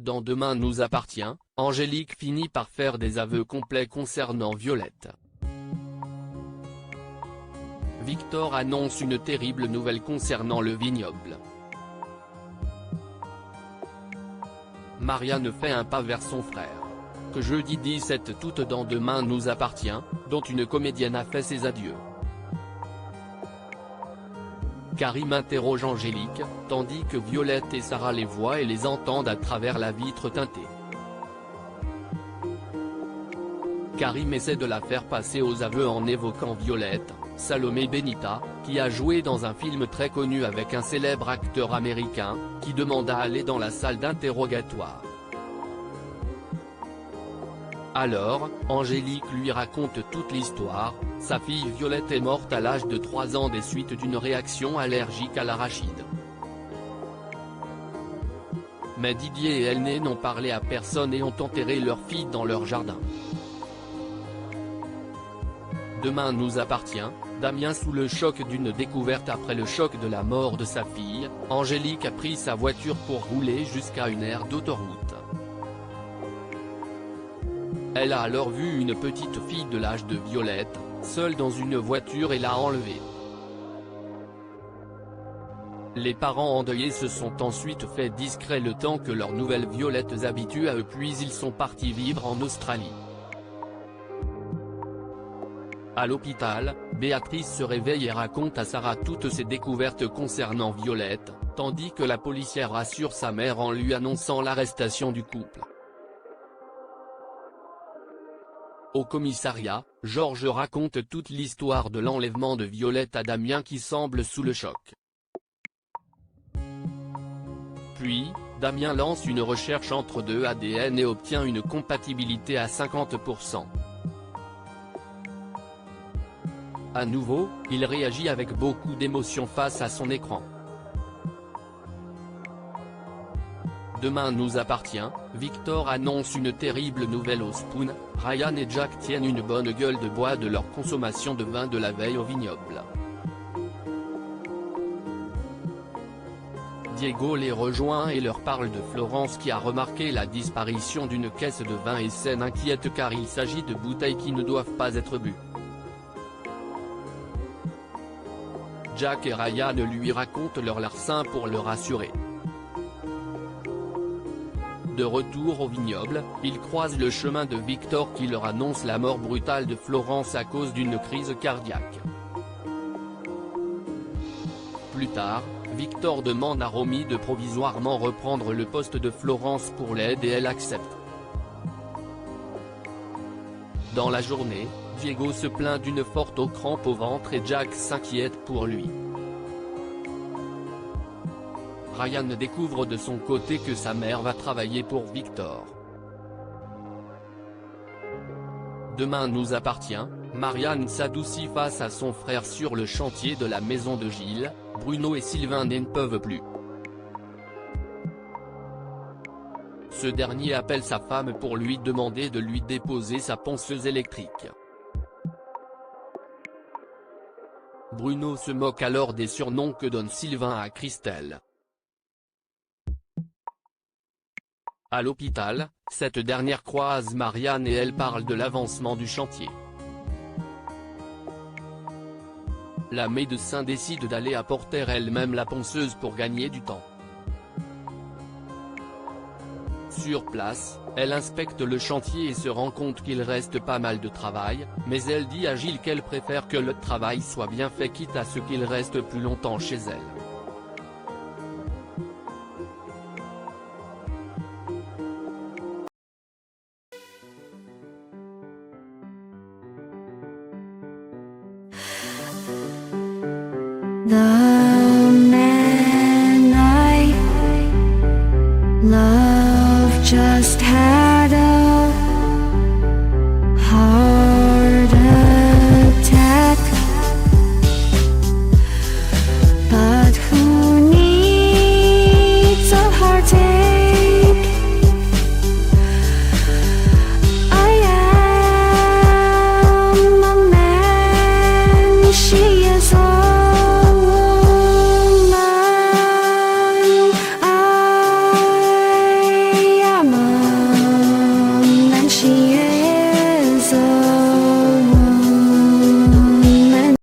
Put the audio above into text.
dans Demain nous appartient, Angélique finit par faire des aveux complets concernant Violette. Victor annonce une terrible nouvelle concernant le vignoble. Marianne fait un pas vers son frère. Que jeudi 17 août dans Demain nous appartient, dont une comédienne a fait ses adieux. Karim interroge Angélique, tandis que Violette et Sarah les voient et les entendent à travers la vitre teintée. Karim essaie de la faire passer aux aveux en évoquant Violette, Salomé Benita, qui a joué dans un film très connu avec un célèbre acteur américain, qui demande à aller dans la salle d'interrogatoire. Alors, Angélique lui raconte toute l'histoire. Sa fille Violette est morte à l'âge de 3 ans des suites d'une réaction allergique à l'arachide. Mais Didier et Elné n'ont parlé à personne et ont enterré leur fille dans leur jardin. Demain nous appartient, Damien sous le choc d'une découverte après le choc de la mort de sa fille, Angélique a pris sa voiture pour rouler jusqu'à une aire d'autoroute. Elle a alors vu une petite fille de l'âge de Violette, seule dans une voiture et l'a enlevée. Les parents endeuillés se sont ensuite fait discrets le temps que leurs nouvelles Violettes s'habituent à eux, puis ils sont partis vivre en Australie. À l'hôpital, Béatrice se réveille et raconte à Sarah toutes ses découvertes concernant Violette, tandis que la policière rassure sa mère en lui annonçant l'arrestation du couple. Au commissariat, Georges raconte toute l'histoire de l'enlèvement de Violette à Damien qui semble sous le choc. Puis, Damien lance une recherche entre deux ADN et obtient une compatibilité à 50%. À nouveau, il réagit avec beaucoup d'émotion face à son écran. Demain nous appartient, Victor annonce une terrible nouvelle au Spoon, Ryan et Jack tiennent une bonne gueule de bois de leur consommation de vin de la veille au vignoble. Diego les rejoint et leur parle de Florence qui a remarqué la disparition d'une caisse de vin et s'en inquiète car il s'agit de bouteilles qui ne doivent pas être bues. Jack et Ryan lui racontent leur larcin pour le rassurer. De retour au vignoble, ils croisent le chemin de Victor qui leur annonce la mort brutale de Florence à cause d'une crise cardiaque. Plus tard, Victor demande à Romy de provisoirement reprendre le poste de Florence pour l'aide et elle accepte. Dans la journée, Diego se plaint d'une forte crampe au ventre et Jack s'inquiète pour lui. Ryan découvre de son côté que sa mère va travailler pour Victor. Demain nous appartient, Marianne s'adoucit face à son frère sur le chantier de la maison de Gilles, Bruno et Sylvain n'en peuvent plus. Ce dernier appelle sa femme pour lui demander de lui déposer sa ponceuse électrique. Bruno se moque alors des surnoms que donne Sylvain à Christelle. À l'hôpital, cette dernière croise Marianne et elle parle de l'avancement du chantier. La médecin décide d'aller apporter elle-même la ponceuse pour gagner du temps. Sur place, elle inspecte le chantier et se rend compte qu'il reste pas mal de travail, mais elle dit à Gilles qu'elle préfère que le travail soit bien fait quitte à ce qu'il reste plus longtemps chez elle. The man I love just had a heart attack, but who needs a heartache? I am a man, she is a